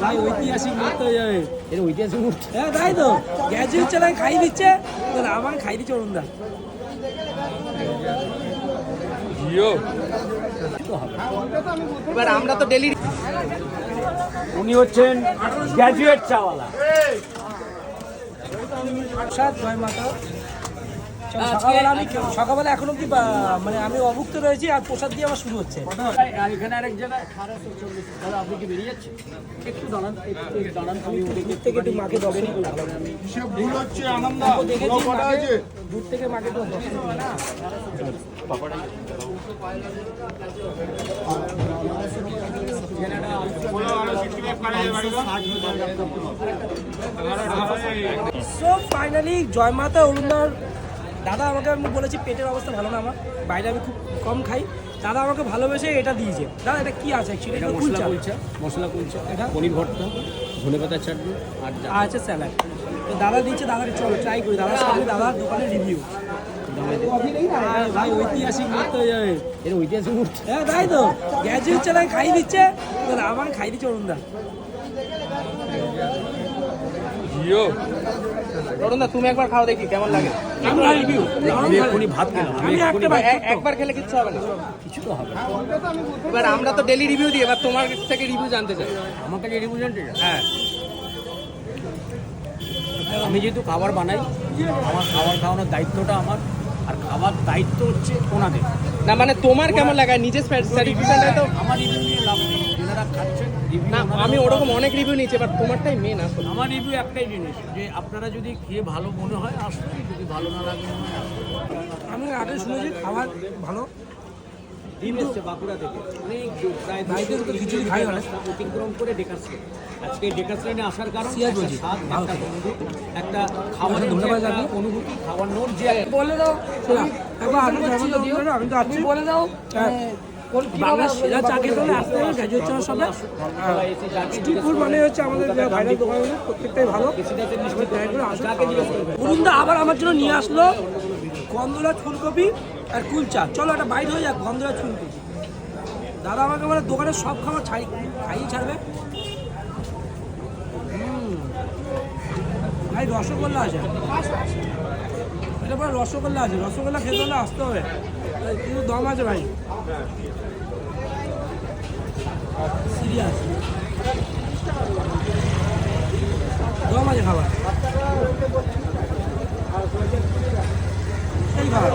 ভাই ঐতিহাসিক মুহূর্ত হয়ে যাবে। এটা ঐতিহাসিক মুহূর্ত। হ্যাঁ তাই তো, গ্র্যাজুয়েট চালাই খাই দিচ্ছে, আমাকে খাই দিচ্ছে অরুণদা। এবার আমরা তো ডেলি, উনি হচ্ছেন গ্র্যাজুয়েট চাওয়ালা। জয় মাতা। সকালবেলা এখন অব্দি মানে আমি অভুক্ত রয়েছি, আর প্রসাদ দিয়ে আমার শুরু হচ্ছে। আর এখানে আরেক জায়গায় দাদা আপনি কি বেরিয়ে যাচ্ছেন? একটু দাঁড়ান, একটু দাঁড়ান, আমি দূর থেকে একটু মাকে দর্শন করি। ভুল হচ্ছে আনন্দ দূর থেকে মাকে তো দর্শন করি না। সো ফাইনালি জয় মাতা অরুণদার দাদা আমাকে, আমি বলেছি পেটের অবস্থা ভালো না আমার, বাইরে আমি খুব কম খাই, দাদা আমাকে ভালোবেসে এটা দিয়েছে। দাদা এটা কি আছে অ্যাকচুয়ালি? এটা মশলা কুলচা, এটা পনির ভর্তা, ধনেপাতার চাটনি আর আছে স্যালাড। তো দাদা দিচ্ছে, দাদার চলো ট্রাই করি। দাদার সামনে দাদার দোকানের রিভিউ। ভাই ঐতিহাসিক মুহূর্ত হয়ে যাবে। এটা ঐতিহাসিক মুহূর্ত। হ্যাঁ তাই তো, গ্র্যাজুয়েট চালাই খাই দিচ্ছে, আমাকে খাই দিচ্ছে অরুণদা। অরুণদা তুমি একবার খাও দেখি কেমন লাগে। ভাত একবার খেলে কিচ্ছু হবে না, কিছু তো হবে। এবার আমরা তো ডেলি রিভিউ দিই, এবার তোমার থেকে রিভিউ জানতে চাই। আমার থেকে রিভিউ জানতে চাই? হ্যাঁ, আমি যেহেতু খাবার বানাই, আমার খাবার খাওয়ানোর দায়িত্বটা আমার, আর খাবার দায়িত্ব হচ্ছে ওনাদের। না মানে তোমার কেমন লাগে নিজের স্যাটিসফ্যাকশনটা? তো আমার রিভিউ নিয়ে লাভ নেই, যারা খাচ্ছেন না, আমি ওরকম অনেক রিভিউ নিয়েছি, এবার তোমারটাই মেন আসলে। আমার রিভিউ একটাই জিনিস, যে আপনারা যদি খেয়ে ভালো মনে হয় আসলে, যদি ভালো না লাগে মনে হয় আসলে। আমি আগে শুনেছি খাবার ভালো, ডিম এসছে বাঁকুড়া থেকে, অনেক প্রায় খিচুড়ি খাই অনেক অতিক্রম করে ডেকার্স লাইন। আজকে ডেকার্স লাইনে আসার কারণ একটা খাবার ধন্যবাদ অনুভূতি, খাবার নোট যে বলে দাও। আমি তো আছি, বলে দাও বাংলার সেরা চা খেতে হলে আসতে হবে গ্র্যাজুয়েট চার সবে। স্ট্রিট ফুড মানে হচ্ছে আমাদের ভাইরাল দোকানগুলো প্রত্যেকটাই ভালো। অরুণদা আবার আমার জন্য নিয়ে আসলো গন্ধরাজ ফুলকপি আর কুলচা। চলো একটা বাইরে হয়ে যাক, গন্ধরাজ ফুলকপি। দাদা আমাকে মানে দোকানের সব খাবার খাইয়ে ছাড়বে। ভাই রসগোল্লা আছে, এটা পরে রসগোল্লা আছে, রসগোল্লা খেতে হলে আসতে হবে, কিন্তু দম আছে ভাই, সিরিয়াস দম আছে খাবার, সেই খাবার।